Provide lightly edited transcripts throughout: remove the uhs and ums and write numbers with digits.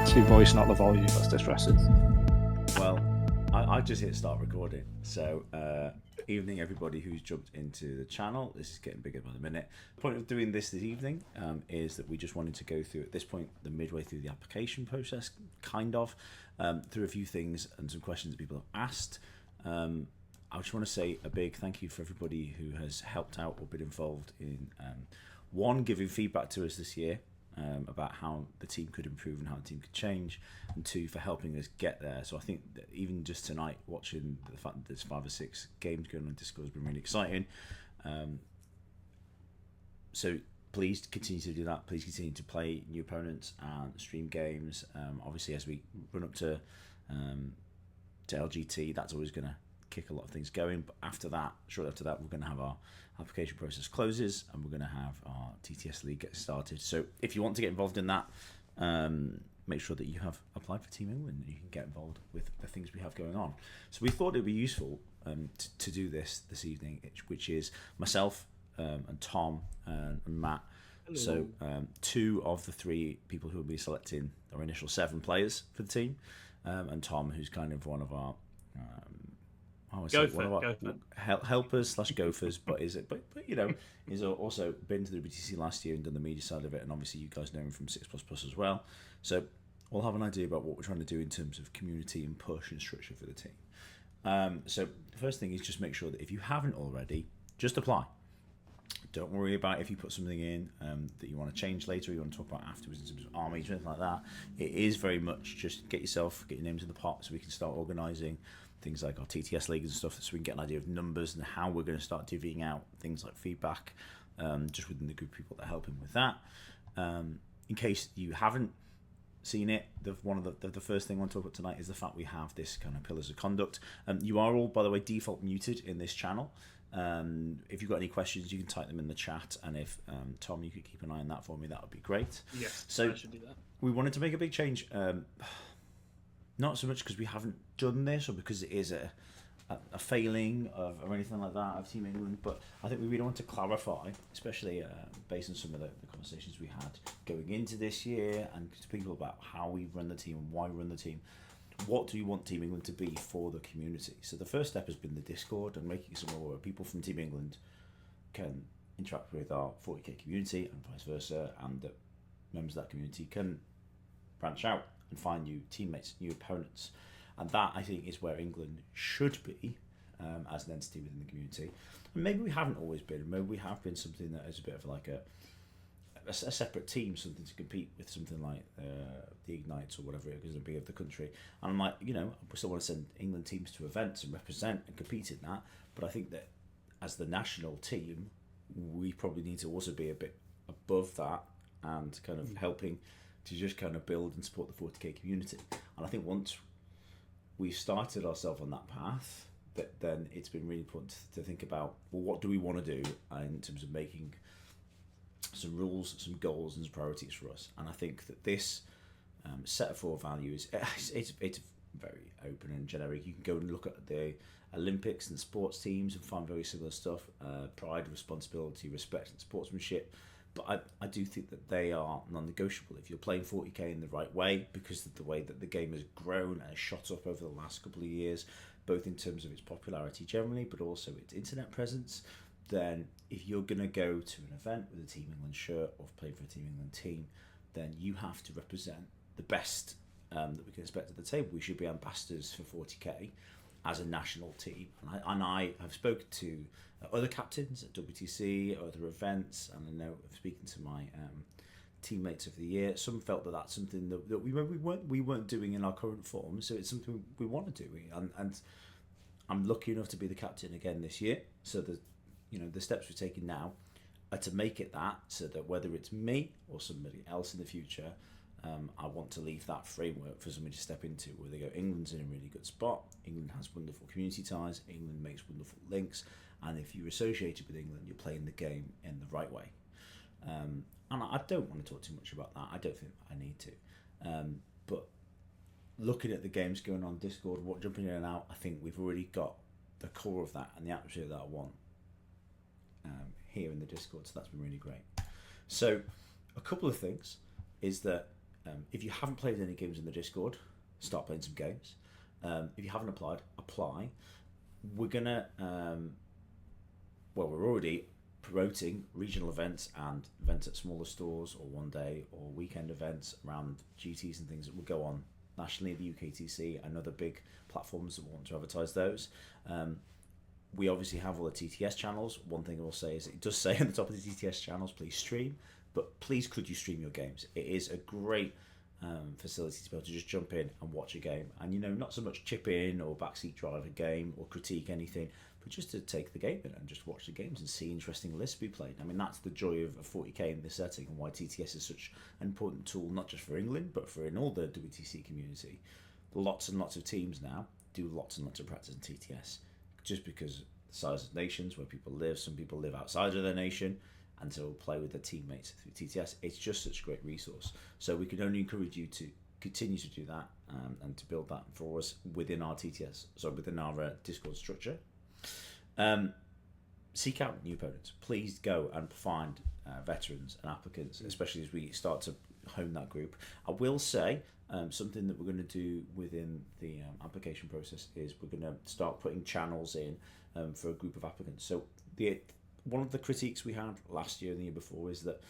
It's your voice, not the volume, that's distressing. Well, I just hit start recording. So, evening everybody who's jumped into the channel. This is getting bigger by the minute. The point of doing this evening is that we just wanted to go through, at this point, the midway through the application process, kind of, through a few things and some questions that people have asked. I just want to say a big thank you for everybody who has helped out or been involved in, one, giving feedback to us this year, about how the team could improve and how the team could change, and two, for helping us get there. So I think that even just tonight, watching the fact that there's 5 or 6 games going on Discord has been really exciting. So please continue to do that. Please continue to play new opponents and stream games. Obviously, as we run up to LGT, that's always going to kick a lot of things going. But after that, shortly after that, we're going to have our application process closes and we're going to have our TTS League get started. So if you want to get involved in that, make sure that you have applied for Team England and you can get involved with the things we have going on. So we thought it would be useful to do this evening, which is myself and Tom and Matt. Hello. So 2 of the 3 people who will be selecting our initial 7 players for the team, and Tom, who's kind of one of our helpers / gophers, but you know, he's also been to the BTC last year and done the media side of it, and obviously you guys know him from 6++ as well. So we'll have an idea about what we're trying to do in terms of community and push and structure for the team. So the first thing is just make sure that if you haven't already, just apply. Don't worry about if you put something in that you want to change later or you want to talk about afterwards in terms of armies or anything like that. It is very much just get your name to the pot so we can start organising things like our TTS leagues and stuff, so we can get an idea of numbers and how we're going to start divvying out things like feedback just within the group of people that are helping with that. In case you haven't seen it, the first thing I want to talk about tonight is the fact we have this kind of pillars of conduct. You are all, by the way, default muted in this channel. If you've got any questions, you can type them in the chat, and if Tom, you could keep an eye on that for me, that would be great. Yes, so I should do that. We wanted to make a big change. Not so much because we haven't done this or because it is a failing or anything like that of Team England, but I think we really want to clarify, especially based on some of the conversations we had going into this year and to people about how we run the team and why we run the team. What do we want Team England to be for the community? So the first step has been the Discord and making it somewhere where people from Team England can interact with our 40k community and vice versa, and that members of that community can branch out and find new teammates, new opponents. And that, I think, is where England should be as an entity within the community. And maybe we haven't always been. Maybe we have been something that is a bit of like a separate team, something to compete with something like the Ignites or whatever it is going to be of the country. And I'm like, you know, we still want to send England teams to events and represent and compete in that. But I think that as the national team, we probably need to also be a bit above that and kind of helping to just kind of build and support the 40k community. And I think once we've started ourselves on that path, then it's been really important to think about, well, what do we want to do in terms of making some rules, some goals and some priorities for us. And I think that this set of 4 values, it's very open and generic. You can go and look at the Olympics and sports teams and find very similar stuff, pride, responsibility, respect and sportsmanship. But I do think that they are non-negotiable. If you're playing 40k in the right way, because of the way that the game has grown and shot up over the last couple of years, both in terms of its popularity generally, but also its internet presence, then if you're going to go to an event with a Team England shirt or play for a Team England team, then you have to represent the best that we can expect at the table. We should be ambassadors for 40k as a national team. And I have spoken to other captains at WTC, other events, and I know speaking to my teammates of the year, some felt that that's something that we weren't doing in our current form, so it's something we want to do. And I'm lucky enough to be the captain again this year, so the steps we're taking now are to make it that, so that whether it's me or somebody else in the future, I want to leave that framework for somebody to step into where they go, England's in a really good spot, England has wonderful community ties, England makes wonderful links, and if you're associated with England, you're playing the game in the right way. And I don't want to talk too much about that. I don't think I need to. But looking at the games going on Discord, jumping in and out, I think we've already got the core of that and the atmosphere that I want here in the Discord, so that's been really great. So a couple of things is that If you haven't played any games in the Discord, start playing some games. If you haven't applied, apply. We're gonna, we're already promoting regional events and events at smaller stores or one day or weekend events around GTs and things that will go on nationally, the UKTC and other big platforms that want to advertise those. We obviously have all the TTS channels. One thing I will say is it does say on the top of the TTS channels, please stream, but please could you stream your games? It is a great facility to be able to just jump in and watch a game, and not so much chip in or backseat drive a game or critique anything, but just to take the game in and just watch the games and see interesting lists be played. I mean, that's the joy of 40k in this setting, and why TTS is such an important tool, not just for England but for in all the WTC community. Lots and lots of teams now do lots and lots of practice in TTS, just because the size of nations where people live. Some people live outside of their nation, and so play with their teammates through TTS. It's just such a great resource. So we can only encourage you to continue to do that, and to build that for us within our TTS, so within our Discord structure. Seek out new opponents. Please go and find veterans and applicants, especially as we start to hone that group. I will say something that we're going to do within the application process is we're going to start putting channels in for a group of applicants. So one of the critiques we had last year and the year before is that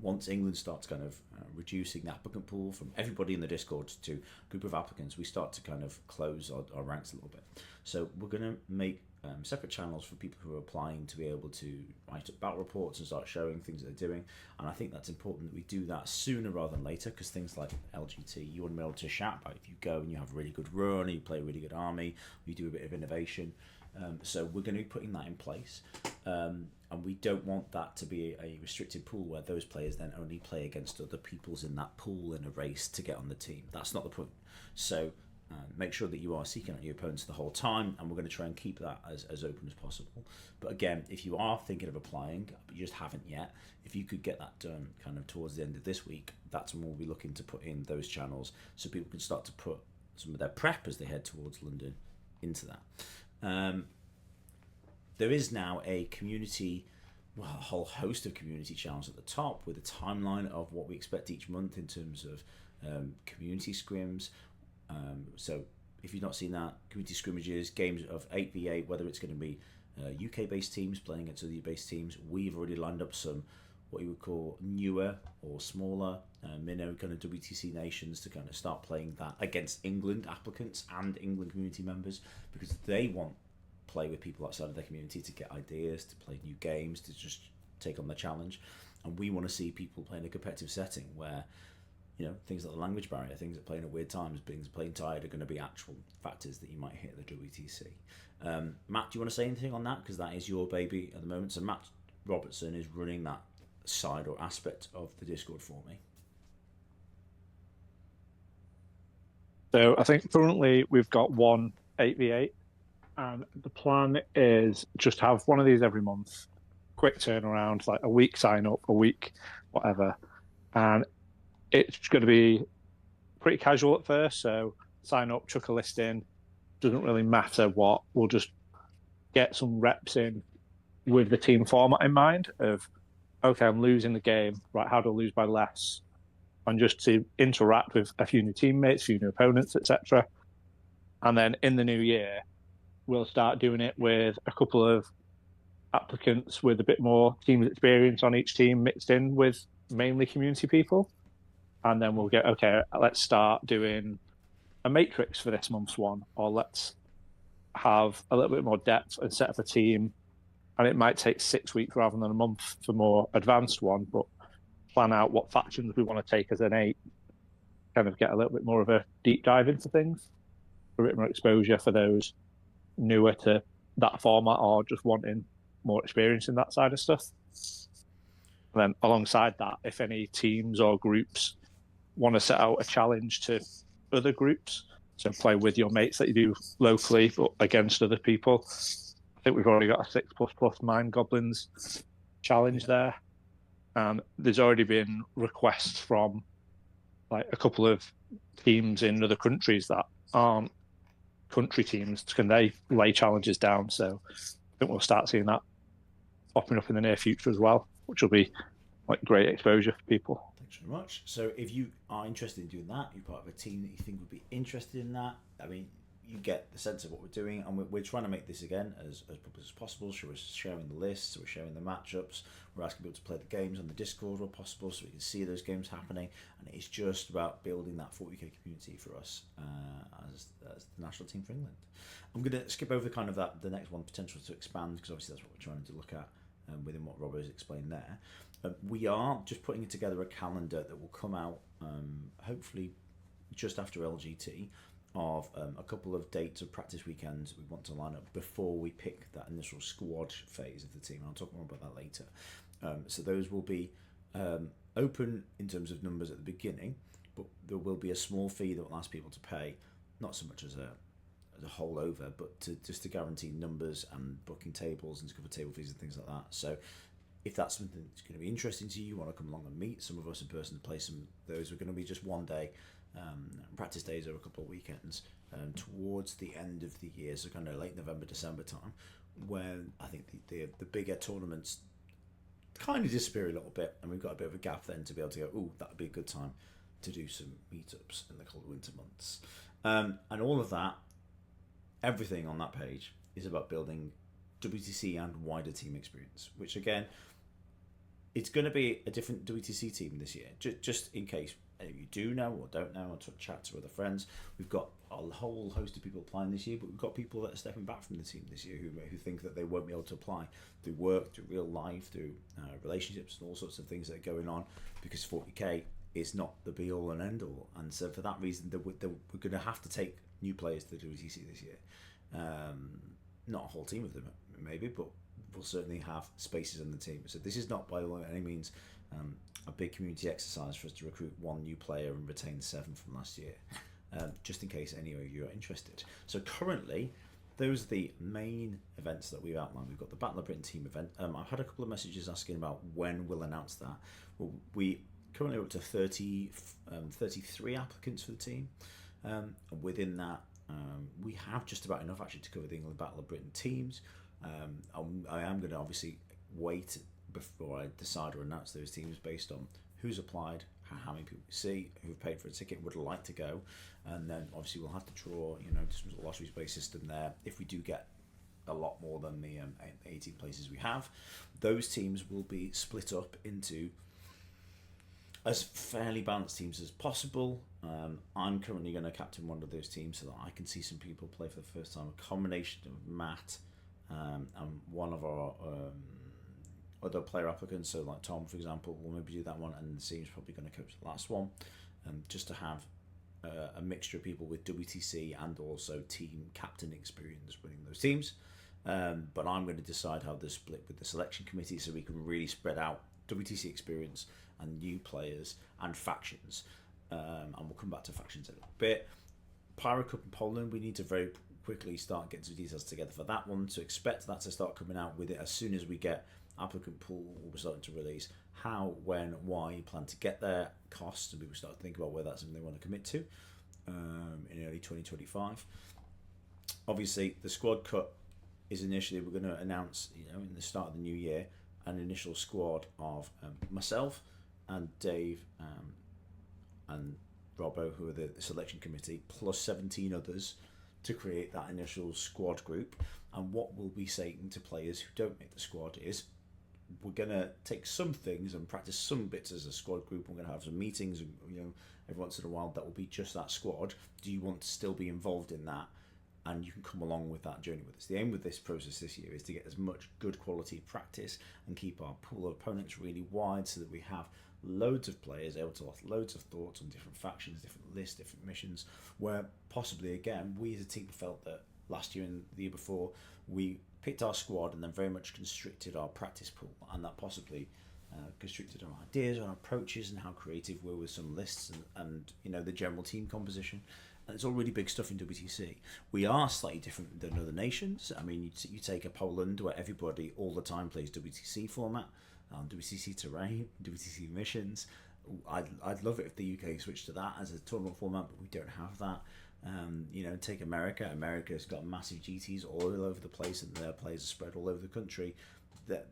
once England starts kind of reducing the applicant pool from everybody in the Discord to a group of applicants, we start to kind of close our ranks a little bit. So we're going to make separate channels for people who are applying to be able to write up battle reports and start showing things that they're doing. And I think that's important that we do that sooner rather than later, because things like LGT, you want to be able to shout about if you go and you have a really good run, or you play a really good army, or you do a bit of innovation. So we're going to be putting that in place, and we don't want that to be a restricted pool where those players then only play against other peoples in that pool in a race to get on the team. That's not the point. So make sure that you are seeking out your opponents the whole time, and we're going to try and keep that as open as possible. But again, if you are thinking of applying but you just haven't yet, if you could get that done kind of towards the end of this week, that's when we'll be looking to put in those channels so people can start to put some of their prep as they head towards London into that. There is now a community, a whole host of community channels at the top with a timeline of what we expect each month in terms of community scrims. So if you've not seen that, community scrimmages, games of 8v8, whether it's going to be UK-based teams playing against other based teams, we've already lined up some what you would call newer or smaller minnow kind of WTC nations to kind of start playing that against England applicants and England community members, because they want to play with people outside of their community to get ideas, to play new games, to just take on the challenge. And we want to see people play in a competitive setting where things like the language barrier, things that playing at weird times, being playing tired, are going to be actual factors that you might hit at the WTC. Matt, do you want to say anything on that? Because that is your baby at the moment. So Matt Robertson is running that side or aspect of the Discord for me. So I think currently we've got one 8v8, and the plan is just have one of these every month, quick turnaround, like a week sign up, a week whatever, and it's going to be pretty casual at first. So sign up, chuck a list in, doesn't really matter what, we'll just get some reps in with the team format in mind of, okay, I'm losing the game, right, how do I lose by less? And just to interact with a few new teammates, a few new opponents, etc. And then in the new year, we'll start doing it with a couple of applicants with a bit more team experience on each team mixed in with mainly community people. And then we'll get, okay, let's start doing a matrix for this month's one, or let's have a little bit more depth and set up a team. And it might take 6 weeks rather than a month for more advanced one, but plan out what factions we want to take as an 8, kind of get a little bit more of a deep dive into things, a bit more exposure for those newer to that format or just wanting more experience in that side of stuff. And then alongside that, if any teams or groups want to set out a challenge to other groups, so play with your mates that you do locally but against other people. I think we've already got a 6++ Mind Goblins challenge there. And there's already been requests from like a couple of teams in other countries that aren't country teams. Can they lay challenges down? So I think we'll start seeing that popping up in the near future as well, which will be like great exposure for people. Thanks very much. So if you are interested in doing that, you're part of a team that you think would be interested in that, I mean, you get the sense of what we're doing, and we're trying to make this again as public as possible. So we're sharing the lists, we're sharing the matchups, we're asking people to play the games on the Discord where possible so we can see those games happening, and it's just about building that 40k community for us as the national team for England. I'm going to skip over kind of the next one, potential to expand, because obviously that's what we're trying to look at within what Robert has explained there. We are just putting together a calendar that will come out hopefully just after LGT, of a couple of dates of practice weekends we want to line up before we pick that initial squad phase of the team. I'll talk more about that later. So those will be open in terms of numbers at the beginning, but there will be a small fee that will ask people to pay, not so much as a holdover, but just to guarantee numbers and booking tables and to cover table fees and things like that. So if that's something that's going to be interesting to you, you want to come along and meet some of us in person to play some. Those are going to be just one day practice days over a couple of weekends towards the end of the year, so kind of late November, December time, when I think the bigger tournaments kind of disappear a little bit, and we've got a bit of a gap then to be able to go, oh, that would be a good time to do some meetups in the cold winter months. And all of that, everything on that page is about building WTC and wider team experience, which again, it's going to be a different WTC team this year, just in case you do know or don't know, or to chat to other friends. We've got a whole host of people applying this year, but we've got people that are stepping back from the team this year who think that they won't be able to apply through work, through real life, through relationships and all sorts of things that are going on, because 40k is not the be all and end all. And so for that reason, we're going to have to take new players to the WTC this year. Not a whole team of them maybe, but we'll certainly have spaces in the team. So this is not by any means a big community exercise for us to recruit one new player and retain 7 from last year, just in case any of you are interested. So currently, those are the main events that we've outlined. We've got the Battle of Britain team event. I've had a couple of messages asking about when we'll announce that. Well, we currently are up to 33 applicants for the team. And within that, we have just about enough actually to cover the England Battle of Britain teams. I am going to obviously wait before I decide or announce those teams based on who's applied, how many people we see, who've paid for a ticket, would like to go, and then obviously we'll have to draw, just a lottery-based system there. If we do get a lot more than the 18 places we have, those teams will be split up into as fairly balanced teams as possible. I'm currently going to captain one of those teams so that I can see some people play for the first time. A combination of Matt and one of our other player applicants, so like Tom, for example, will maybe do that one, and Seam's probably going to coach the last one, just to have a mixture of people with WTC and also team captain experience winning those teams. But I'm going to decide how to split with the selection committee so we can really spread out WTC experience and new players and factions. And we'll come back to factions in a little bit. Pyro Cup in Poland, we need to very quickly start getting some details together for that one. So expect that to start coming out with it as soon as we get applicant pool. We'll be starting to release how, when, why you plan to get there, costs, and people start to think about whether that's something they want to commit to in early 2025. Obviously, the squad cut is initially, we're going to announce, in the start of the new year, an initial squad of myself and Dave and Robbo, who are the selection committee, plus 17 others to create that initial squad group. And what we'll be saying to players who don't make the squad is we're going to take some things and practice some bits as a squad group. We're going to have some meetings, every once in a while that will be just that squad. Do you want to still be involved in that? And you can come along with that journey with us. The aim with this process this year is to get as much good quality practice and keep our pool of opponents really wide so that we have loads of players able to offer loads of thoughts on different factions, different lists, different missions, where possibly, again, we as a team felt that last year and the year before, we picked our squad and then very much constricted our practice pool, and that possibly constricted our ideas, our approaches, and how creative we're with some lists and the general team composition. And it's all really big stuff in WTC. We are slightly different than other nations. I mean, you take a Poland where everybody all the time plays WTC format, WTC terrain, WTC missions. I'd love it if the UK switched to that as a tournament format, but we don't have that. Take America. America's got massive GTs all over the place, and their players are spread all over the country. that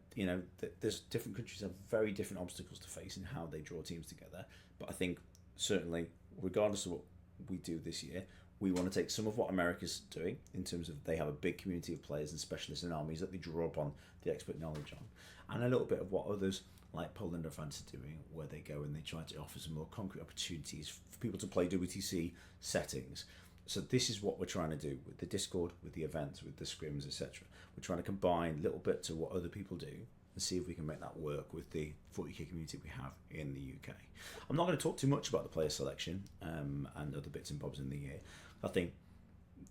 there's different countries have very different obstacles to face in how they draw teams together. But I think certainly, regardless of what we do this year, we want to take some of what America's doing in terms of they have a big community of players and specialists and armies that they draw upon the expert knowledge on, and a little bit of what others like Poland and France are doing, where they go and they try to offer some more concrete opportunities for people to play WTC settings. So this is what we're trying to do with the Discord, with the events, with the scrims, etc. We're trying to combine little bits of what other people do and see if we can make that work with the 40k community we have in the UK. I'm not going to talk too much about the player selection and other bits and bobs in the year. I think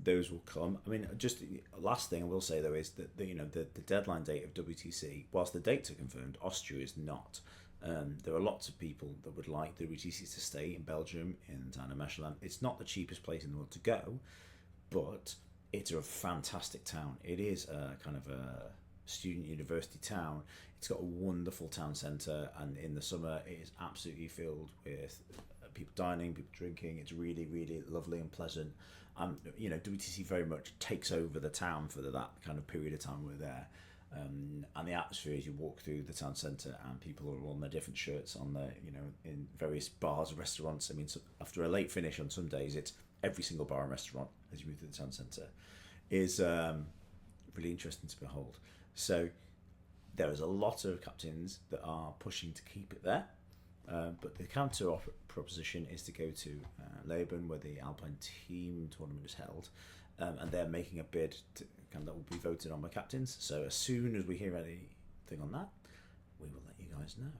those will come. I mean, just the last thing I will say though is that the deadline date of WTC, whilst the dates are confirmed, Austria is not. There are lots of people that would like the WTC to stay in Belgium, in Anna Mechelen. It's not the cheapest place in the world to go, but it's a fantastic town. It is a kind of a student university town. It's got a wonderful town centre, and in the summer it is absolutely filled with people dining, people drinking. It's really, really lovely and pleasant. WTC very much takes over the town for that kind of period of time we're there. And the atmosphere as you walk through the town centre, and people are on their different shirts on their, in various bars, restaurants. I mean, so after a late finish on some days, it's every single bar and restaurant as you move through the town centre is really interesting to behold. So there is a lot of captains that are pushing to keep it there. But the counter proposition is to go to Leoben, where the Alpine team tournament is held, and they're making a bid that will be voted on by captains. So as soon as we hear anything on that, we will let you guys know.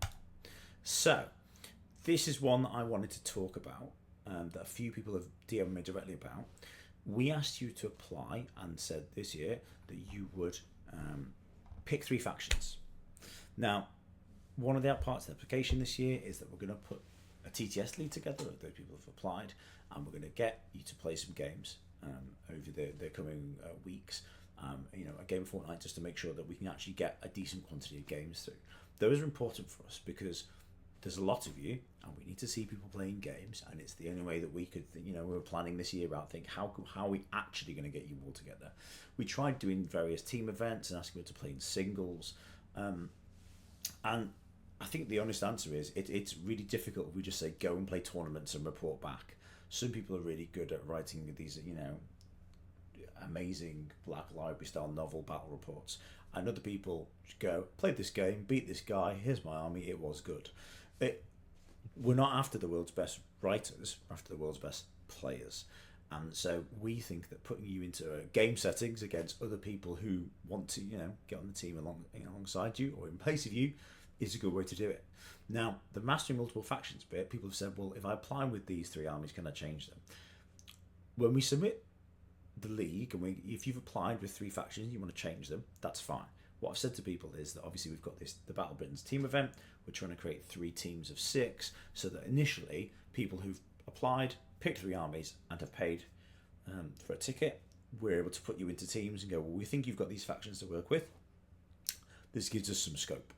So this is one that I wanted to talk about, that a few people have DM'd me directly about. We asked you to apply and said this year that you would pick 3 factions. Now, one of the parts of the application this year is that we're going to put a TTS league together of those people who have applied, and we're going to get you to play some games over the coming weeks. A game a fortnight, just to make sure that we can actually get a decent quantity of games through. Those are important for us because there's a lot of you, and we need to see people playing games, and it's the only way that we could, we were planning this year about how are we actually going to get you all together. We tried doing various team events and asking people to play in singles, and I think the honest answer is it's really difficult if we just say go and play tournaments and report back. Some people are really good at writing these, amazing Black Library style novel battle reports, and other people just go, played this game, beat this guy, here's my army, it was good. We're not after the world's best writers, we're after the world's best players. And so we think that putting you into game settings against other people who want to, get on the team alongside you or in place of you is a good way to do it. Now, the mastering multiple factions bit, people have said, well, if I apply with these 3 armies, can I change them? When we submit the league, and if you've applied with 3 factions, you want to change them, that's fine. What I've said to people is that obviously we've got the Battle Britain's team event. We're trying to create 3 teams of 6, so that initially people who've applied, picked 3 armies, and have paid for a ticket, we're able to put you into teams and go, well, we think you've got these factions to work with. This gives us some scope.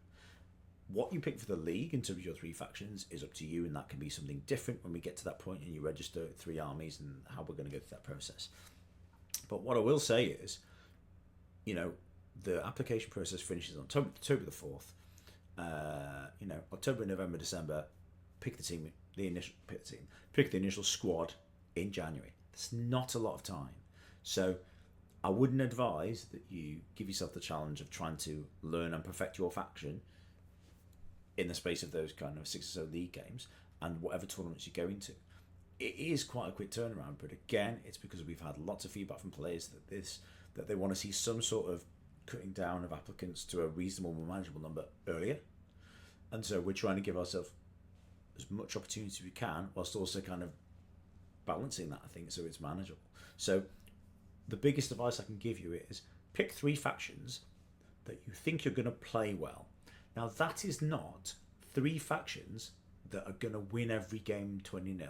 What you pick for the league in terms of your 3 factions is up to you, and that can be something different when we get to that point and you register 3 armies and how we're going to go through that process. But what I will say is, the application process finishes on October the 4th. October, November, December, pick the initial squad in January. That's not a lot of time. So I wouldn't advise that you give yourself the challenge of trying to learn and perfect your faction in the space of those kind of 6 or so league games and whatever tournaments you go into. It is quite a quick turnaround, but again, it's because we've had lots of feedback from players that they want to see some sort of cutting down of applicants to a reasonable and manageable number earlier. And so we're trying to give ourselves as much opportunity as we can, whilst also kind of balancing that, I think, so it's manageable. So the biggest advice I can give you is pick 3 factions that you think you're going to play well. Now, that is not 3 factions that are going to win every game 20-0.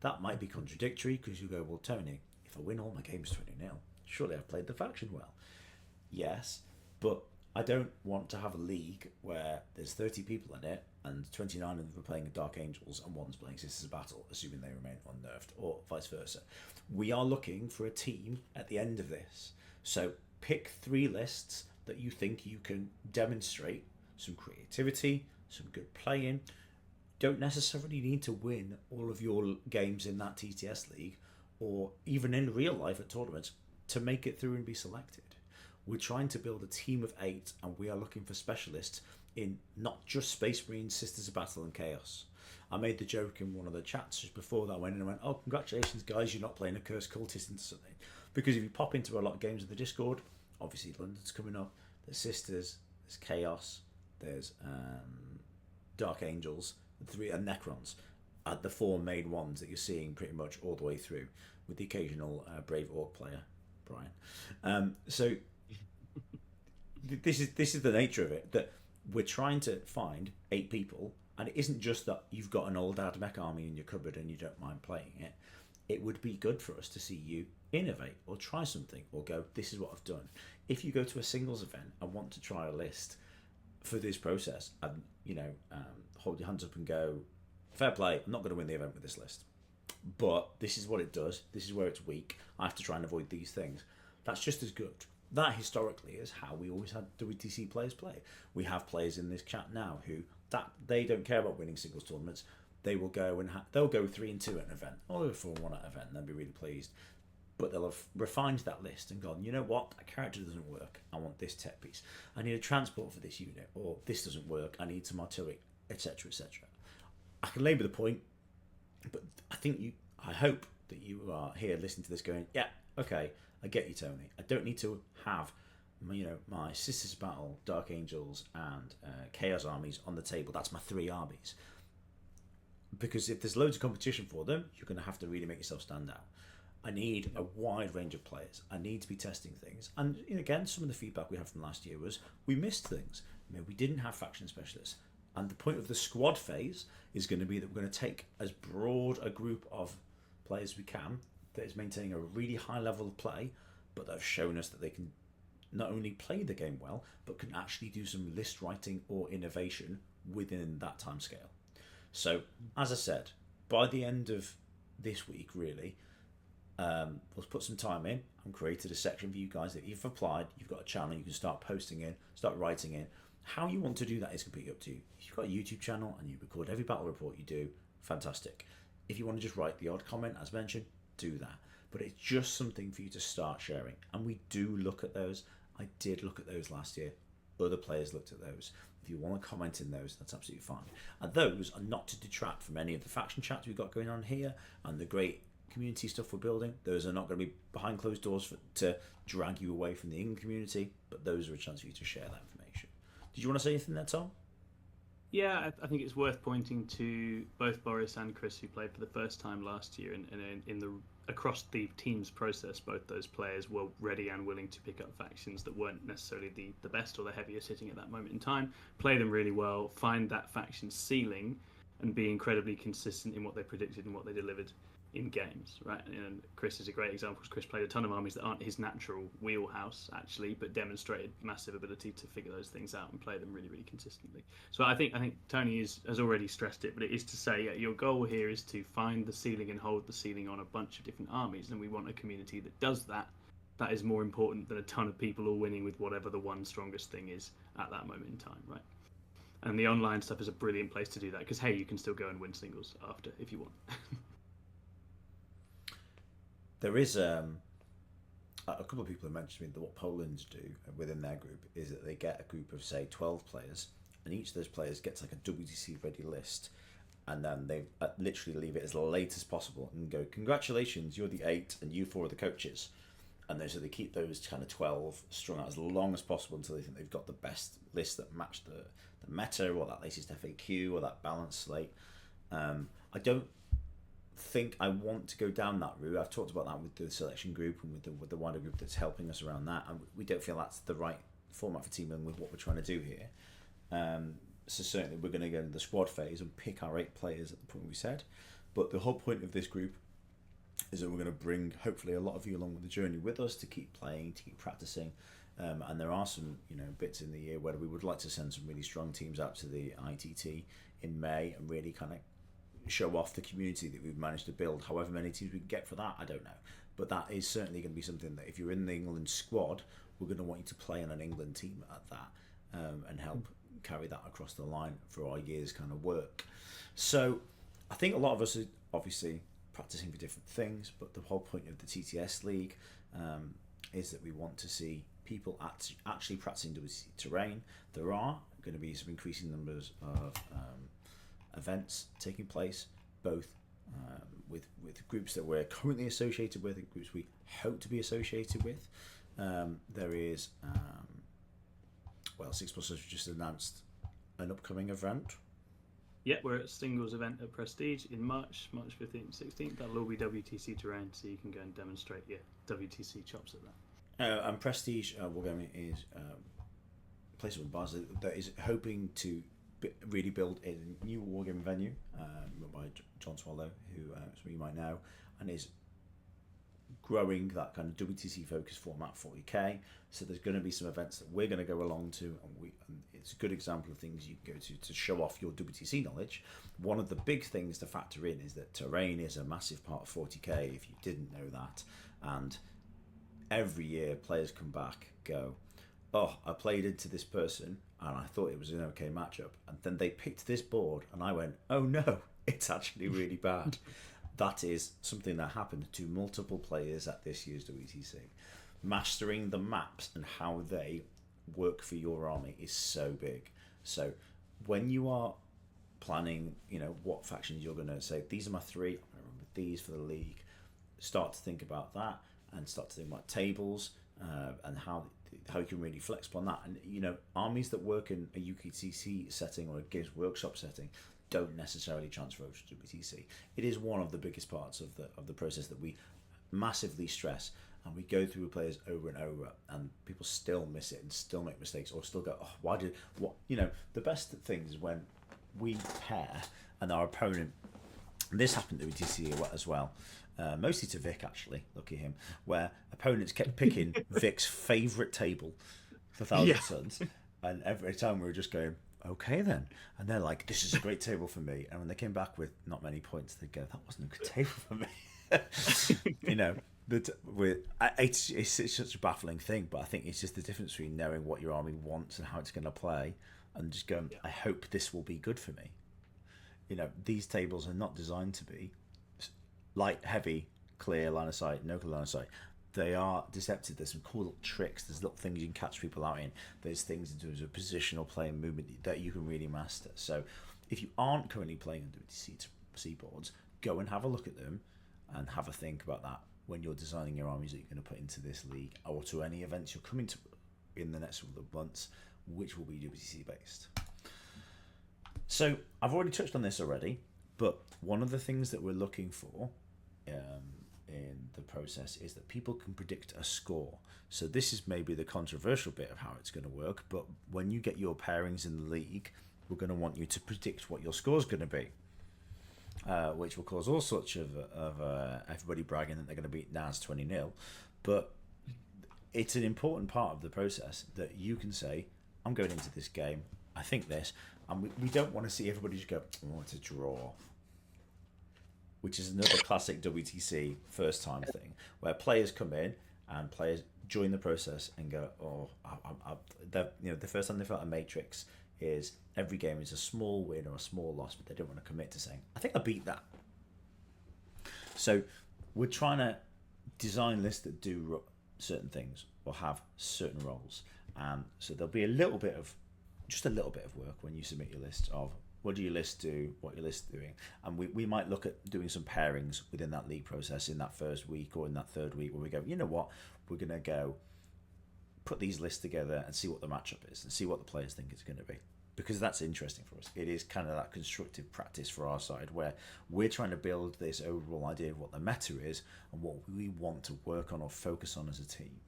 That might be contradictory, because you go, well, Tony, if I win all my games 20-0, surely I've played the faction well. Yes, but I don't want to have a league where there's 30 people in it and 29 of them are playing Dark Angels and one's playing Sisters of Battle, assuming they remain unnerved, or vice versa. We are looking for a team at the end of this. So pick 3 lists that you think you can demonstrate some creativity, some good playing. Don't necessarily need to win all of your games in that TTS league or even in real life at tournaments to make it through and be selected. We're trying to build a team of 8, and we are looking for specialists in not just Space Marines, Sisters of Battle, and Chaos. I made the joke in one of the chats just before that. I went and I went, "Oh, congratulations, guys! You're not playing a Cursed Cultist into something." Because if you pop into a lot of games in the Discord, obviously London's coming up. There's Sisters, there's Chaos, there's Dark Angels, the 3 and Necrons. The 4 main ones that you're seeing pretty much all the way through, with the occasional Brave Orc player, Brian. So this is the nature of it, that we're trying to find 8 people, and it isn't just that you've got an old AdMech army in your cupboard and you don't mind playing it. It would be good for us to see you innovate or try something or go, "This is what I've done." If you go to a singles event and want to try a list for this process, and hold your hands up and go, "Fair play, I'm not going to win the event with this list, but this is what it does, this is where it's weak, I have to try and avoid these things," that's just as good. That historically is how we always had WTC players play. We have players in this chat now who they don't care about winning singles tournaments. They will go and they'll go 3-2 at an event, or 4-1 at an event, and they'll be really pleased. But they'll have refined that list and gone, "You know what? That character doesn't work. I want this tech piece. I need a transport for this unit, or this doesn't work. I need some artillery, etc., etc." I can labour the point, but I hope that you are here listening to this going, "Yeah, okay, I get you, Tony. I don't need to have my Sisters of Battle, Dark Angels, and Chaos armies on the table. That's my 3 armies." Because if there's loads of competition for them, you're going to have to really make yourself stand out. I need a wide range of players. I need to be testing things. And again, some of the feedback we had from last year was we missed things. We didn't have faction specialists. And the point of the squad phase is going to be that we're going to take as broad a group of players as we can that is maintaining a really high level of play, but that have shown us that they can not only play the game well, but can actually do some list writing or innovation within that time scale. So, as I said, by the end of this week, really, we'll put some time in and created a section for you guys that you've applied, you've got a channel, you can start posting in, start writing in. How you want to do that is completely up to you. If you've got a YouTube channel and you record every battle report you do, fantastic. If you want to just write the odd comment, as mentioned, do that. But it's just something for you to start sharing. And we do look at those. I did look at those last year. Other players looked at those. If you want to comment in those, that's absolutely fine. And those are not to detract from any of the faction chats we've got going on here and the great community stuff we're building. Those are not going to be behind closed doors to drag you away from the England community, but those are a chance for you to share that information. Did you want to say anything there, Tom? Yeah, I think it's worth pointing to both Boris and Chris, who played for the first time last year, and across the team's process, both those players were ready and willing to pick up factions that weren't necessarily the best or the heaviest hitting at that moment in time, play them really well, find that faction's ceiling, and be incredibly consistent in what they predicted and what they delivered in games, right? And Chris is a great example, because Chris played a ton of armies that aren't his natural wheelhouse, actually, but demonstrated massive ability to figure those things out and play them really, really consistently. So I think Tony has already stressed it, but it is to say your goal here is to find the ceiling and hold the ceiling on a bunch of different armies, and we want a community that does that. That is more important than a ton of people all winning with whatever the one strongest thing is at that moment in time, right? And the online stuff is a brilliant place to do that, because hey, you can still go and win singles after if you want. There is a couple of people have mentioned to me that what Poland do within their group is that they get a group of, say, 12 players, and each of those players gets like a WTC ready list, and then they literally leave it as late as possible and go, "Congratulations, you're the 8 and you 4 are the coaches." And so they keep those kind of 12 strung out as long as possible until they think they've got the best list that match the meta, or that latest FAQ, or that balanced slate. I don't think I want to go down that route. I've talked about that with the selection group and with the wider group that's helping us around that, and we don't feel that's the right format for teaming with what we're trying to do here. So certainly we're going to go into the squad phase and pick our 8 players at the point we said, but the whole point of this group is that we're going to bring hopefully a lot of you along with the journey with us to keep playing, to keep practicing, and there are some bits in the year where we would like to send some really strong teams out to the ITT in May and really kind of show off the community that we've managed to build. However many teams we can get for that, I don't know, but that is certainly going to be something that if you're in the England squad, we're going to want you to play on an England team at that, and help carry that across the line for our year's kind of work. So I think a lot of us are obviously practicing for different things, but the whole point of the TTS League is that we want to see people actually practicing WTC terrain. There are going to be some increasing numbers of events taking place, both with groups that we're currently associated with and groups we hope to be associated with. There is, 6 Plus has just announced an upcoming event. Yeah, we're at Stingle's event at Prestige in March 15th, 16th. That'll all be WTC terrain, so you can go and demonstrate your WTC chops at that. And Prestige Wargaming is a place of bars that is hoping to really build a new Wargaming venue run by John Swallow, who some of you might know, and is growing that kind of WTC focused format 40k. So there's going to be some events that we're going to go along to, and it's a good example of things you can go to show off your WTC knowledge. One of the big things to factor in is that terrain is a massive part of 40k, if you didn't know that. And every year players come back, go, oh, I played into this person and I thought it was an okay matchup, and then they picked this board and I went, oh no, it's actually really bad. That is something that happened to multiple players at this year's WTC. Mastering the maps and how they work for your army is so big. So when you are planning, what factions you're going to say, these are my 3, I'm going to run with these for the league, start to think about that and start to think about tables and how you can really flex upon that. And armies that work in a UKTC setting or a Games Workshop setting don't necessarily transfer over to WTC. It is one of the biggest parts of the process that we massively stress, and we go through with players over and over, and people still miss it and still make mistakes or still go, oh, the best thing is when we pair and our opponent, and this happened at WTC as well, mostly to Vic actually, lucky him, where opponents kept picking Vic's favourite table for Thousand Suns, and every time we were just going, okay then, and they're like, this is a great table for me, and when they came back with not many points, they'd go, that wasn't a good table for me. It's such a baffling thing, but I think it's just the difference between knowing what your army wants and how it's going to play, and just going, I hope this will be good for me. These tables are not designed to be light, heavy, clear line of sight, no clear line of sight. They are deceptive. There's some cool little tricks. There's little things you can catch people out in. There's things in terms of positional play and movement that you can really master. So if you aren't currently playing on WTC boards, go and have a look at them and have a think about that when you're designing your armies that you're going to put into this league or to any events you're coming to in the next couple of months, which will be WTC based. So I've already touched on this already, but one of the things that we're looking for in the process is that people can predict a score. So this is maybe the controversial bit of how it's going to work, but when you get your pairings in the league, we're going to want you to predict what your score is going to be, which will cause all sorts of everybody bragging that they're going to beat Naz 20-0, but it's an important part of the process that you can say, I'm going into this game, I think this, and we don't want to see everybody just go, I want to draw, which is another classic WTC first time thing, where players come in and players join the process and go, oh, the first time they felt a matrix is every game is a small win or a small loss, but they don't want to commit to saying, I think I beat that. So we're trying to design lists that do certain things or have certain roles, and so there'll be a little bit of work when you submit your list of what do your list do, what your list is doing, and we might look at doing some pairings within that league process in that first week or in that third week where we go, you know what, we're going to go put these lists together and see what the matchup is and see what the players think it's going to be, because that's interesting for us. It is kind of that constructive practice for our side where we're trying to build this overall idea of what the meta is and what we want to work on or focus on as a team.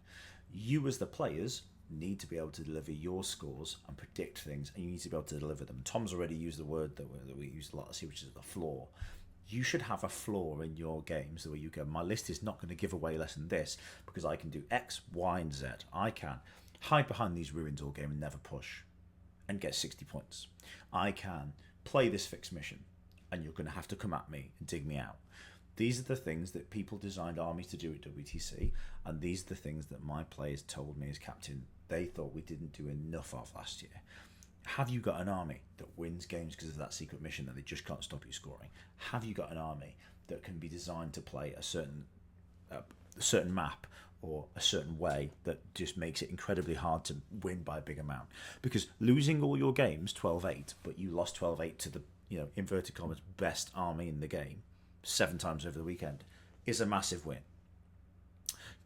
You as the players need to be able to deliver your scores and predict things, and you need to be able to deliver them. Tom's already used the word that we used a lot, which is the floor. You should have a floor in your games where you go, my list is not going to give away less than this because I can do X, Y, and Z. I can hide behind these ruins all game and never push and get 60 points. I can play this fixed mission and you're going to have to come at me and dig me out. These are the things that people designed armies to do at WTC, and these are the things that my players told me as captain they thought we didn't do enough of last year. Have you got an army that wins games because of that secret mission that they just can't stop you scoring? Have you got an army that can be designed to play a certain map or a certain way that just makes it incredibly hard to win by a big amount? Because losing all your games 12-8, but you lost 12-8 to the, inverted commas, best army in the game 7 times over the weekend is a massive win.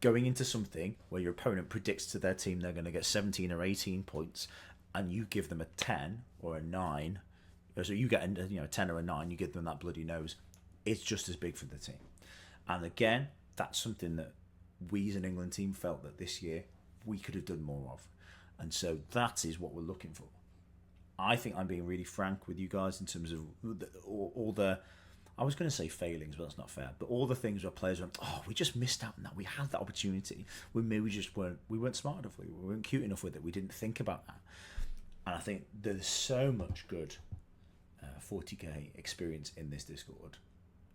Going into something where your opponent predicts to their team they're going to get 17 or 18 points, and you give them a 10 or a 9, so you get a 10 or a 9, you give them that bloody nose, it's just as big for the team. And again, that's something that we as an England team felt that this year we could have done more of. And so that is what we're looking for. I think I'm being really frank with you guys in terms of all the, I was going to say failings, but that's not fair. But all the things where players went, oh, we just missed out on that. We had that opportunity. We just weren't smart enough. We weren't cute enough with it. We didn't think about that. And I think there's so much good 40k experience in this Discord,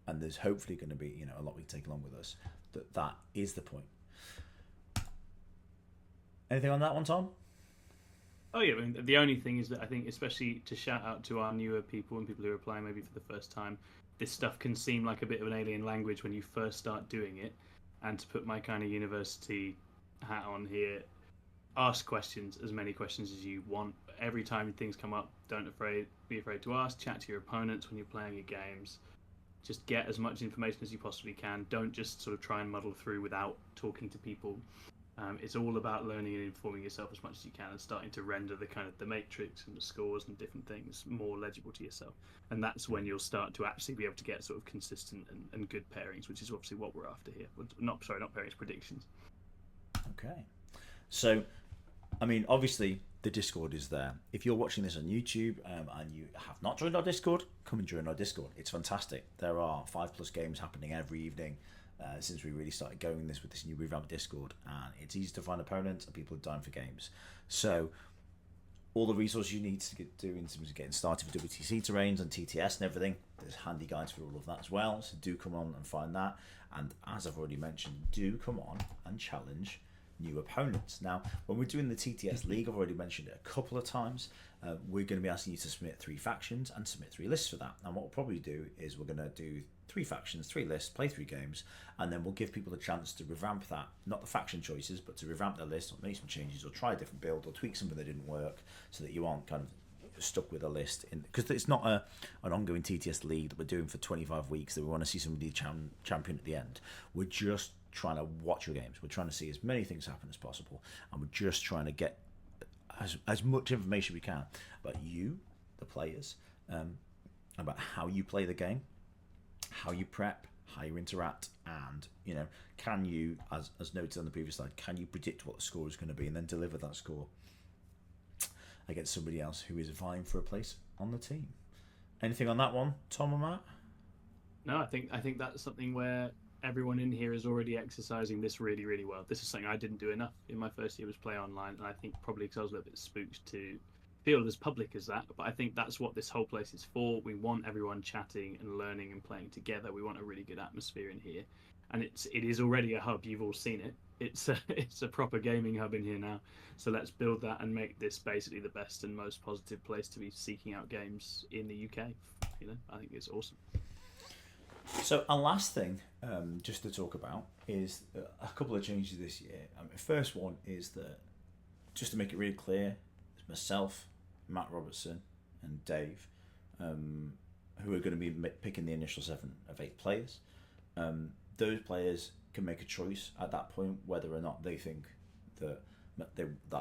and there's hopefully going to be a lot we can take along with us. That is the point. Anything on that one, Tom? Oh yeah, I mean, the only thing is that I think, especially to shout out to our newer people and people who are playing maybe for the first time, this stuff can seem like a bit of an alien language when you first start doing it. And to put my kind of university hat on here, ask questions, as many questions as you want. Every time things come up, don't be afraid to ask. Chat to your opponents when you're playing your games. Just get as much information as you possibly can. Don't just sort of try and muddle through without talking to people. It's all about learning and informing yourself as much as you can, and starting to render the matrix and the scores and different things more legible to yourself. And that's when you'll start to actually be able to get sort of consistent and good pairings, which is obviously what we're after here. Not pairings, predictions. Okay. So, I mean, obviously the Discord is there. If you're watching this on YouTube and you have not joined our Discord, come and join our Discord. It's fantastic. There are 5+ games happening every evening since we really started going with this new revamped Discord, and it's easy to find opponents and people are dying for games. So all the resources you need to do in terms of getting started with WTC terrains and TTS and everything, there's handy guides for all of that as well. So do come on and find that. And as I've already mentioned, do come on and challenge new opponents. Now, when we're doing the TTS League, I've already mentioned it a couple of times, we're going to be asking you to submit 3 factions and submit 3 lists for that. And what we'll probably do is we're going to do 3 factions, 3 lists, play 3 games, and then we'll give people a chance to revamp that, not the faction choices, but to revamp their list or make some changes or try a different build or tweak something that didn't work, so that you aren't kind of stuck with a list. Because it's not an ongoing TTS League that we're doing for 25 weeks that we want to see somebody champion at the end. We're just trying to watch your games. We're trying to see as many things happen as possible, and we're just trying to get as much information we can about you, the players, about how you play the game, how you prep, how you interact, and can you, as noted on the previous slide, can you predict what the score is going to be and then deliver that score against somebody else who is vying for a place on the team? Anything on that one, Tom or Matt? No, I think that's something where everyone in here is already exercising this really, really well. This is something I didn't do enough in my first year, was play online, and I think probably because I was a little bit spooked to feel as public as that. But I think that's what this whole place is for. We want everyone chatting and learning and playing together. We want a really good atmosphere in here, and it is already a hub. You've all seen it. It's a proper gaming hub in here now. So let's build that and make this basically the best and most positive place to be seeking out games in the UK. I think it's awesome. So our last thing, just to talk about, is a couple of changes this year. First one is that, just to make it really clear, it's myself, Matt Robertson, and Dave, who are going to be picking the initial 7 of 8 players. Those players can make a choice at that point whether or not they think that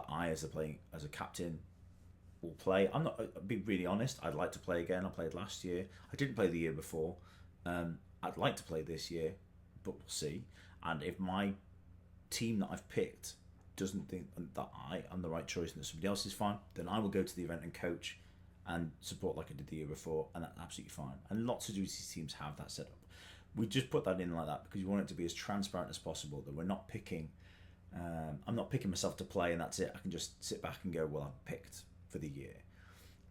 I, as a captain, will play. I'll be really honest. I'd like to play again. I played last year. I didn't play the year before. I'd like to play this year, but we'll see. And if my team that I've picked doesn't think that I am the right choice and that somebody else is fine, then I will go to the event and coach and support like I did the year before, and that's absolutely fine. And lots of WTC teams have that set up. We just put that in like that because we want it to be as transparent as possible, that we're not picking, I'm not picking myself to play and that's it. I can just sit back and go, well, I'm picked for the year.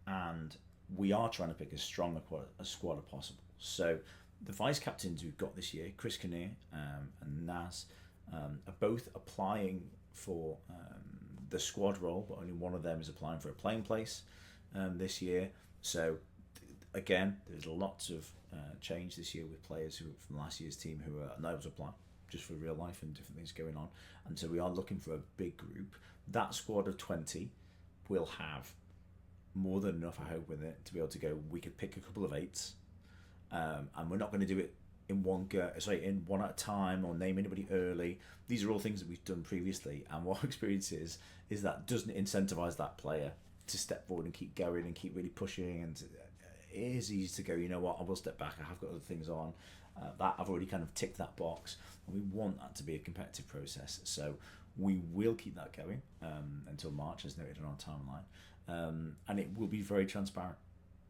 And we are trying to pick as strong a squad as possible. So the vice captains we've got this year, Chris Kinnear and Naz, are both applying for the squad role, but only one of them is applying for a playing place this year. So again, there's lots of change this year with players who from last year's team who are unable to apply just for real life and different things going on. And so we are looking for a big group. That squad of 20 will have more than enough, I hope, with it to be able to go. We could pick a couple of 8s, and we're not going to do it in one at a time or name anybody early. These are all things that we've done previously, and what our experience is that doesn't incentivize that player to step forward and keep going and keep really pushing. And it is easy to go, you know what, I will step back, I have got other things on, that I've already kind of ticked that box, and we want that to be a competitive process. So we will keep that going until March, as noted on our timeline, and it will be very transparent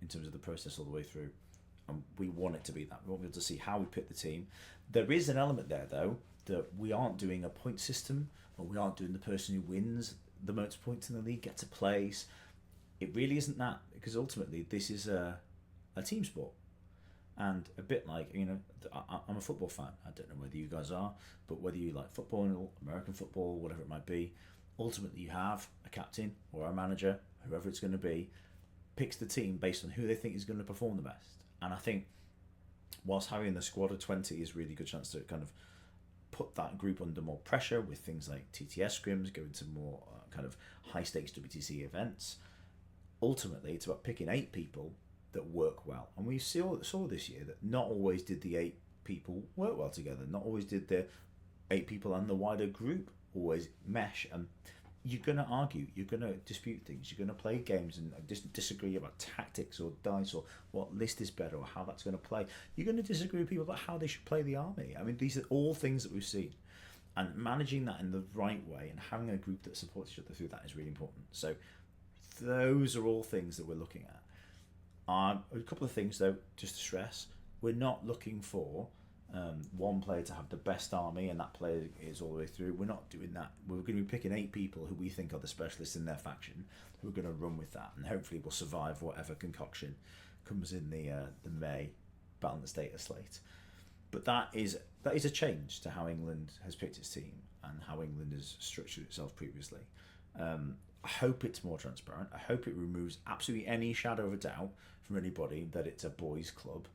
in terms of the process all the way through. And we want it to be that. We want people to see how we pick the team. There is an element there, though, that we aren't doing a point system, or we aren't doing the person who wins the most points in the league gets a place. It really isn't that, because ultimately this is a team sport. And a bit like, you know, I'm a football fan. I don't know whether you guys are, but whether you like football, American football, whatever it might be, ultimately you have a captain or a manager, whoever it's going to be, picks the team based on who they think is going to perform the best. And I think whilst having the squad of 20 is a really good chance to kind of put that group under more pressure with things like TTS scrims, going to more kind of high stakes WTC events, ultimately it's about picking 8 people that work well. And we saw this year that not always did the 8 people work well together. Not always did the 8 people and the wider group always mesh. And you're going to argue, you're going to dispute things, you're going to play games and disagree about tactics or dice or what list is better or how that's going to play. You're going to disagree with people about how they should play the army. I mean, these are all things that we've seen. And managing that in the right way and having a group that supports each other through that is really important. So those are all things that we're looking at. A couple of things, though, just to stress. We're not looking for one player to have the best army and that player is all the way through. We're not doing that. We're going to be picking 8 people who we think are the specialists in their faction who are going to run with that, and hopefully will survive whatever concoction comes in the May balanced data slate. But that is a change to how England has picked its team and how England has structured itself previously. I hope it's more transparent. I hope it removes absolutely any shadow of a doubt from anybody that it's a boys' club.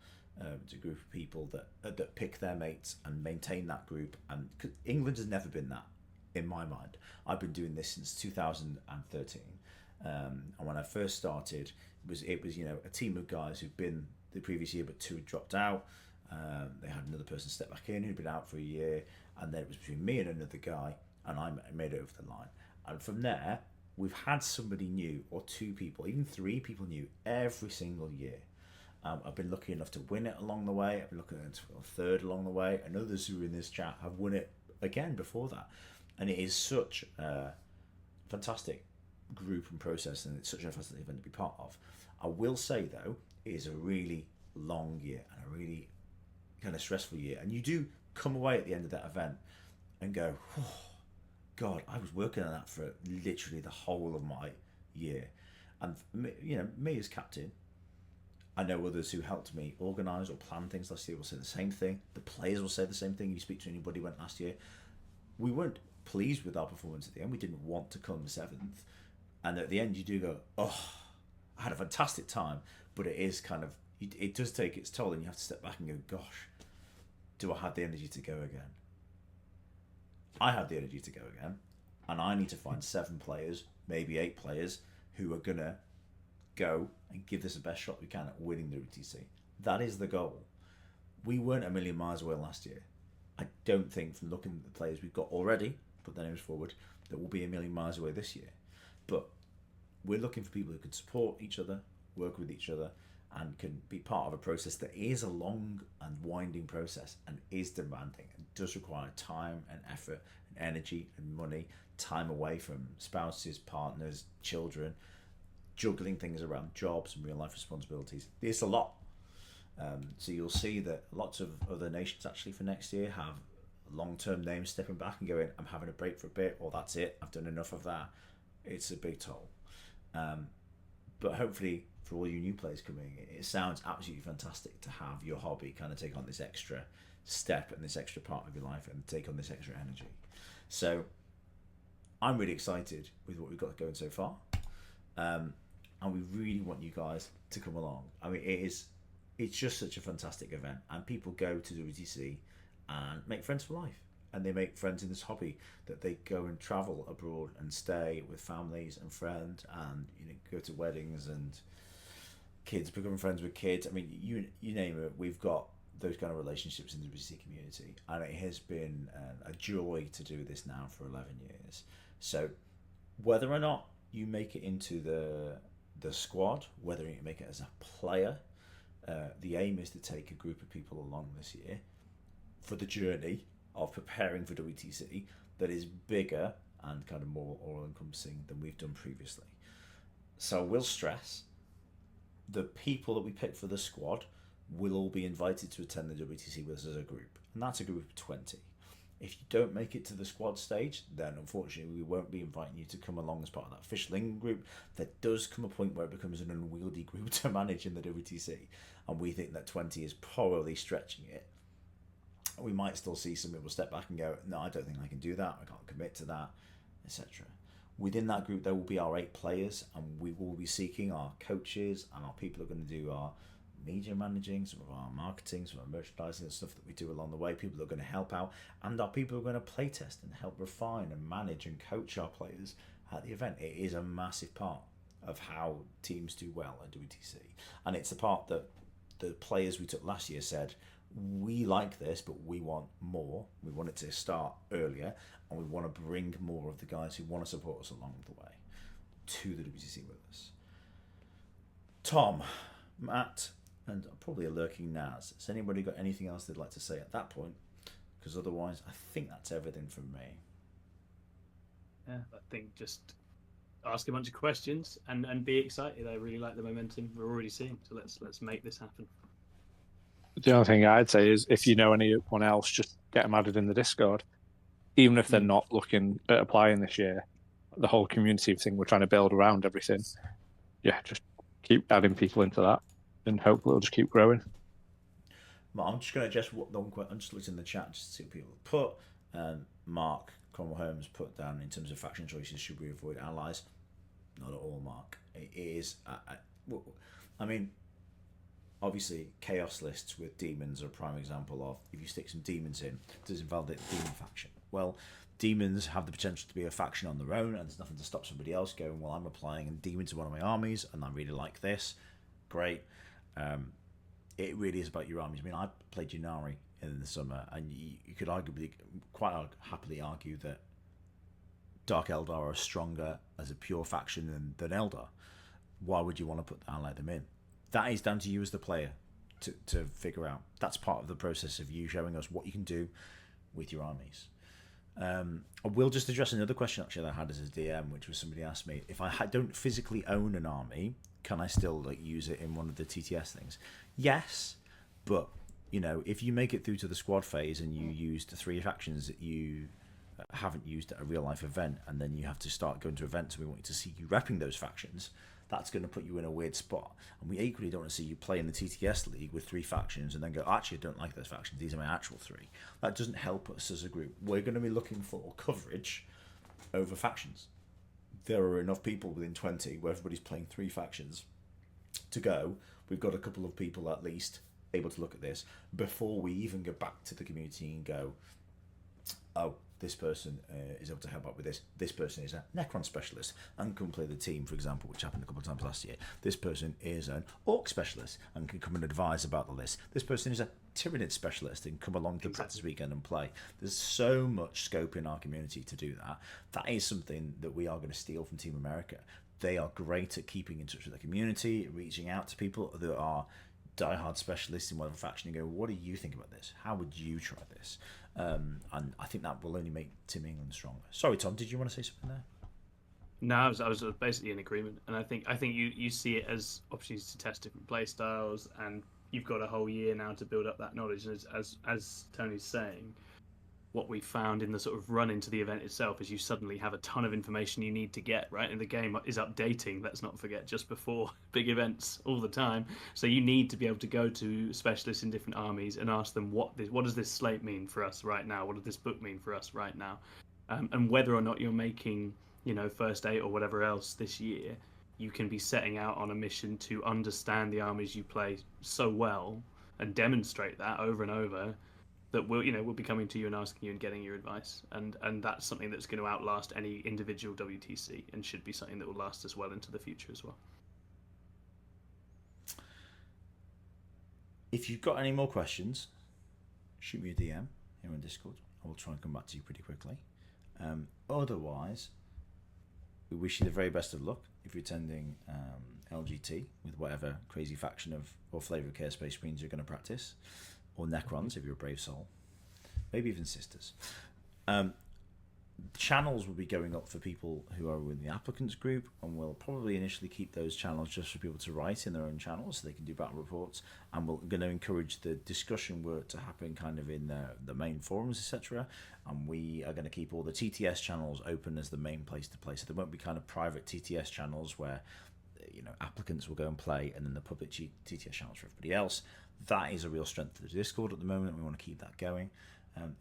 It's a group of people that pick their mates and maintain that group. And England has never been that, in my mind. I've been doing this since 2013, and when I first started, it was a team of guys who'd been the previous year, but 2 had dropped out. They had another person step back in who'd been out for a year, and then it was between me and another guy, and I made it over the line. And from there, we've had somebody new, or 2 people, even 3 people new every single year. I've been lucky enough to win it along the way. I've been lucky enough to win a 3rd along the way, and others who are in this chat have won it again before that. And it is such a fantastic group and process, and it's such a fantastic event to be part of. I will say, though, it is a really long year and a really kind of stressful year. And you do come away at the end of that event and go, oh, God, I was working on that for literally the whole of my year. And me as captain, I know others who helped me organise or plan things last year will say the same thing. The players will say the same thing. You speak to anybody who went last year. We weren't pleased with our performance at the end. We didn't want to come 7th. And at the end, you do go, oh, I had a fantastic time. But it is kind of, it does take its toll, and you have to step back and go, gosh, do I have the energy to go again? I have the energy to go again. And I need to find 7 players, maybe 8 players, who are going to go and give this the best shot we can at winning the UTC. That is the goal. We weren't a million miles away last year. I don't think, from looking at the players we've got already, put their names forward, that we'll be a million miles away this year. But we're looking for people who can support each other, work with each other, and can be part of a process that is a long and winding process and is demanding and does require time and effort and energy and money, time away from spouses, partners, children, juggling things around jobs and real life responsibilities. It's a lot. So you'll see that lots of other nations actually for next year have long-term names stepping back and going, I'm having a break for a bit, or that's it, I've done enough of that. It's a big toll. But hopefully for all you new players coming, it sounds absolutely fantastic to have your hobby kind of take on this extra step and this extra part of your life and take on this extra energy. So I'm really excited with what we've got going so far, and we really want you guys to come along. I mean, it's just such a fantastic event, and people go to WTC and make friends for life, and they make friends in this hobby that they go and travel abroad and stay with families and friends, and go to weddings, and kids becoming friends with kids. I mean, you name it, we've got those kind of relationships in the WTC community, and it has been a joy to do this now for 11 years. So whether or not you make it into the squad, whether you make it as a player, the aim is to take a group of people along this year for the journey of preparing for WTC that is bigger and kind of more all-encompassing than we've done previously. So we'll stress the people that we pick for the squad will all be invited to attend the WTC with us as a group, and that's a group of 20. If you don't make it to the squad stage, then unfortunately we won't be inviting you to come along as part of that official in group. There does come a point where it becomes an unwieldy group to manage in the WTC, and we think that 20 is probably stretching it. We might still see some people step back and go, no, I don't think I can do that, I can't commit to that, etc. Within that group there will be our 8 players, and we will be seeking our coaches and our people who are going to do our media managing, some of our marketing, some of our merchandising and stuff that we do along the way, people that are going to help out, and our people who are going to play test and help refine and manage and coach our players at the event. It is a massive part of how teams do well at WTC, and it's the part that the players we took last year said, we like this, but we want more. We want it to start earlier, and we want to bring more of the guys who want to support us along the way to the WTC with us. Tom, Matt, and probably a lurking Naz. Has anybody got anything else they'd like to say at that point? Because otherwise, I think that's everything from me. Yeah, I think just ask a bunch of questions and be excited. I really like the momentum we're already seeing. So let's make this happen. The only thing I'd say is if you know anyone else, just get them added in the Discord. Even if they're not looking at applying this year, the whole community thing we're trying to build around everything. Yeah, just keep adding people into that, and hopefully it'll just keep growing. Well, I'm just going to address what I'm just looking in the chat just to see what people put. Mark Cromwell Holmes put down in terms of faction choices, should we avoid allies? Not at all, Mark. It is. I mean, obviously, chaos lists with demons are a prime example of if you stick some demons in, does it invalidate the demon faction? Well, demons have the potential to be a faction on their own, and there's nothing to stop somebody else going, well, I'm applying demons to one of my armies, and I really like this. Great. It really is about your armies. I mean, I played Ynnari in the summer, and you could arguably, quite happily argue that Dark Eldar are stronger as a pure faction than Eldar. Why would you want to ally them in? That is down to you as the player to figure out. That's part of the process of you showing us what you can do with your armies. I will just address another question actually that I had as a DM, which was somebody asked me, if I don't physically own an army, can I still use it in one of the TTS things? Yes, but if you make it through to the squad phase and you used 3 factions that you haven't used at a real life event, and then you have to start going to events and we want you to see you repping those factions, that's going to put you in a weird spot. And we equally don't want to see you play in the TTS league with 3 factions and then go, actually I don't like those factions, these are my actual 3. That doesn't help us as a group. We're going to be looking for coverage over factions. There are enough people within 20 where everybody's playing 3 factions to go. We've got a couple of people at least able to look at this before we even go back to the community and go, oh, this person is able to help out with this. This person is a Necron specialist and can play the team, for example, which happened a couple of times last year. This person is an Orc specialist and can come and advise about the list. This person is a Tyranid specialist and come along to practice weekend and play. There's so much scope in our community to do that. That is something that we are going to steal from Team America. They are great at keeping in touch with the community, reaching out to people that are diehard specialists in whatever faction, and go, what do you think about this? How would you try this? And I think that will only make Team England stronger. Sorry, Tom, did you want to say something there? No, I was basically in agreement, and I think you see it as opportunities to test different play styles, and you've got a whole year now to build up that knowledge. And as Tony's saying, what we found in the sort of run into the event itself is you suddenly have a ton of information you need to get, right? And the game is updating, let's not forget, just before big events all the time. So you need to be able to go to specialists in different armies and ask them, what does this slate mean for us right now? What does this book mean for us right now? And whether or not you're making, first aid or whatever else this year, you can be setting out on a mission to understand the armies you play so well and demonstrate that over and over, that we'll be coming to you and asking you and getting your advice, and that's something that's going to outlast any individual WTC and should be something that will last us well into the future as well. If you've got any more questions, shoot me a DM here on Discord. I will try and come back to you pretty quickly. Otherwise, we wish you the very best of luck if you're attending LGT with whatever crazy faction of or flavour of Chaos Space Marines you're going to practice, or Necrons if you're a brave soul, maybe even Sisters. Channels will be going up for people who are in the applicants group, and we'll probably initially keep those channels just for people to write in their own channels so they can do battle reports, and we're going to encourage the discussion work to happen kind of in the main forums, etc. And we are going to keep all the TTS channels open as the main place to play, so there won't be kind of private TTS channels where applicants will go and play, and then the public TTS channels for everybody else. That is a real strength of the Discord at the moment, and we want to keep that going.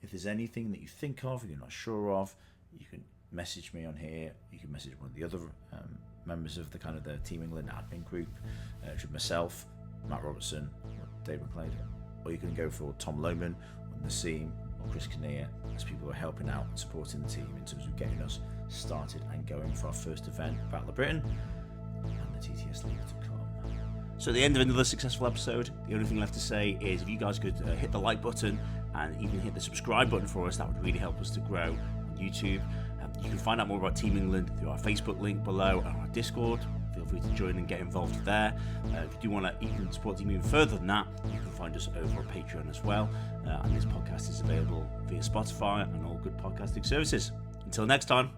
If there's anything that you think of or you're not sure of, you can message me on here. You can message one of the other members of the Team England admin group, which is myself, Matt Robertson, Dave McLeod, or you can go for Tom Lohman, Nassim, or Chris Kinnear, as people who are helping out and supporting the team in terms of getting us started and going for our first event, Battle of Britain, and the TTS League to come. So at the end of another successful episode, the only thing left to say is if you guys could hit the like button and even hit the subscribe button for us, that would really help us to grow on YouTube. You can find out more about Team England through our Facebook link below and our Discord. Feel free to join and get involved there. If you do want to even support Team even further than that, you can find us over on Patreon as well. And this podcast is available via Spotify and all good podcasting services. Until next time.